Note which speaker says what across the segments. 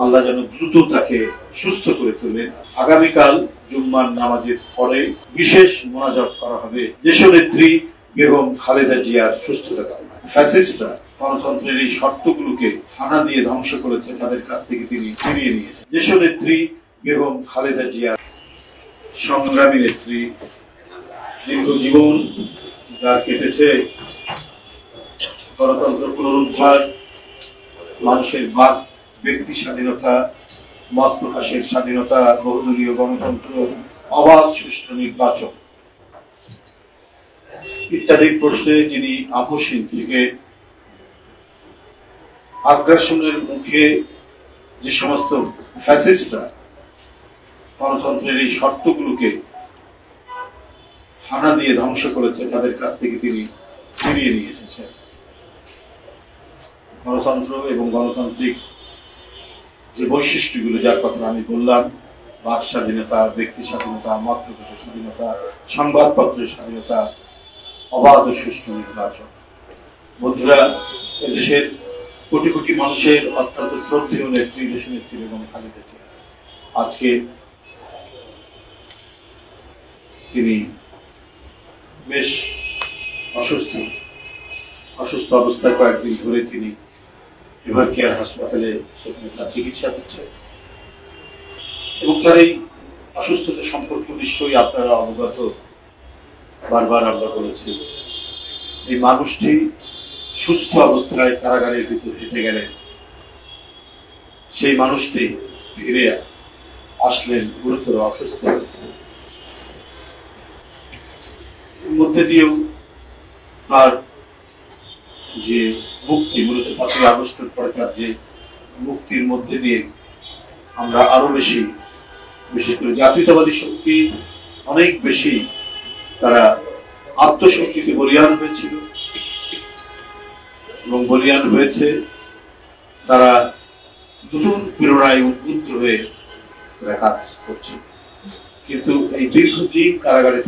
Speaker 1: আল্লাহ যেন দ্রুত তাকে সুস্থ করে তোলেন। আগামীকাল জুম্মার নামাজের পরে বিশেষ মোনাজাত করা হবে দেশনেত্রী বেগম খালেদা জিয়ার সুস্থতা কামনায়। ফ্যাসিস্টরা গণতন্ত্রের এই শর্তগুলোকে হানা দিয়ে ধ্বংস করেছে, তাদের কাছ থেকে তিনি ফিরিয়ে নিয়েছেন। দেশনেত্রী বেগম খালেদা জিয়ার সংগ্রামী নেত্রী, দীর্ঘ জীবন যা কেটেছে, গণতন্ত্র পুনরুদ্ধার, মানুষের বাক ব্যক্তি স্বাধীনতা, মত প্রকাশের স্বাধীনতা, বহুদলীয় গণতন্ত্র, অবাধ সুষ্ঠু নির্বাচন ইত্যাদি প্রশ্নে যিনি আপোষহীন থেকে আগ্রাসনের মুখে যে সমস্ত ফ্যাসিস্টরা গণতন্ত্রের এই শর্তগুলোকে হানা দিয়ে ধ্বংস করেছে, তাদের কাছ থেকে তিনি ফিরিয়ে নিয়ে এসেছেন। গণতন্ত্র এবং গণতান্ত্রিক যে বৈশিষ্ট্যগুলো, যার কথা আমি বললাম, বাক স্বাধীনতা, ব্যক্তি স্বাধীনতা, মত প্রকাশের স্বাধীনতা, সংবাদপত্রের স্বাধীনতা, অবাধ ও সুষ্ঠু নির্বাচন। বন্ধুরা, এদেশের কোটি কোটি মানুষের অত্যন্ত শ্রদ্ধেয় নেত্রী দেশনেত্রী বেগম খালেদা জিয়া আজকে তিনি বেশ অসুস্থ অবস্থায় কয়েকদিন ধরে তিনি এভার কেয়ার হাসপাতালে সেখানে তার চিকিৎসা হচ্ছে এবং তার এই অসুস্থতা সম্পর্কে নিশ্চয়ই আপনারা অবগত। বারবার আমরা বলেছি, এই মানুষটি সুস্থ অবস্থায় কারাগারের ভিতর হেঁটে গেলেন, সেই মানুষটি ফিরে আসলেন গুরুতর অসুস্থ। মধ্যে দিয়েও তার যে মুক্তি, মূলত 5ই আগস্টের পরে তার যে মুক্তির মধ্যে দিয়ে আমরা আরো বেশি, বিশেষ করে জাতীয়তাবাদী শক্তি অনেক বেশি তারা আত্মশক্তিতে বলিয়ান হয়েছিল এবং বলিয়ান হয়েছে। তারা নতুন প্রেরণায় উদ্বুদ্ধ হয়ে তারা কাজ করছে। কিন্তু এই দীর্ঘদিন কারাগারে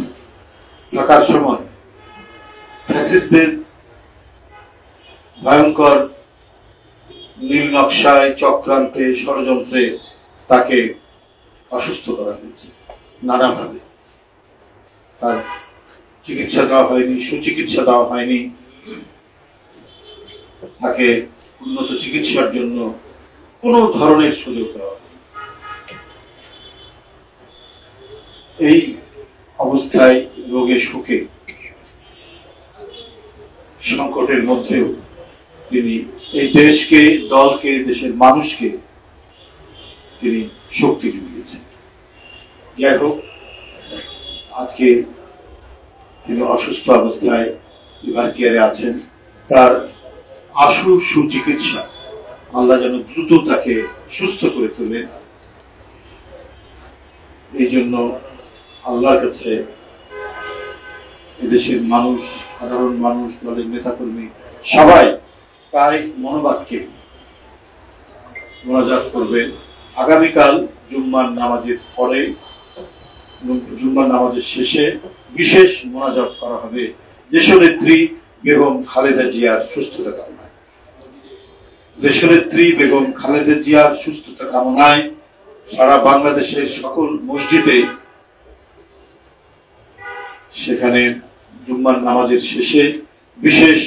Speaker 1: থাকার সময় ফ্যাসিস্টদের ভয়ঙ্কর নীল নকশায়, চক্রান্তে, ষড়যন্ত্রে তাকে অসুস্থ করা হয়েছে নানাভাবে। তার চিকিৎসা দেওয়া হয়নি, সুচিকিৎসা দেওয়া হয়নি, তাকে উন্নত চিকিৎসার জন্য কোনো ধরনের সুযোগ দেওয়া হয়নি। এই অবস্থায়, রোগে শোকে, সংকটের মধ্যেও তিনি এই দেশকে, দলকে, দেশের মানুষকে তিনি শক্তি জুগিয়েছেন। যাই হোক, আজকে তিনি অসুস্থ অবস্থায় এভার কেয়ারে আছেন। তার আশু সুচিকিৎসা, আল্লাহ যেন দ্রুত তাকে সুস্থ করে তোলেন, এই জন্য আল্লাহর কাছে এদেশের মানুষ, সাধারণ মানুষ, দলের নেতাকর্মী সবাই তাই মনোবাক্যে মোনাজাত করবেন। আগামীকাল জুম্মার নামাজের পরে, জুম্মার নামাজের শেষে বিশেষ মোনাজাত করা হবে দেশনেত্রী বেগম খালেদা জিয়ার সুস্থতা কামনায়। দেশনেত্রী বেগম খালেদা জিয়ার সুস্থতা কামনায় সারা বাংলাদেশের সকল মসজিদে সেখানে জুম্মার নামাজের শেষে বিশেষ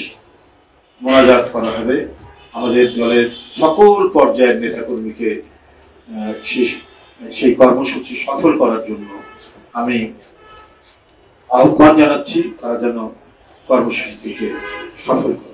Speaker 1: মোনাজাত করা হবে। আমাদের দলের সকল পর্যায়ের নেতাকর্মীকে সেই কর্মসূচি সফল করার জন্য আমি আহ্বান জানাচ্ছি, তারা যেন কর্মসূচিকে সফল করে।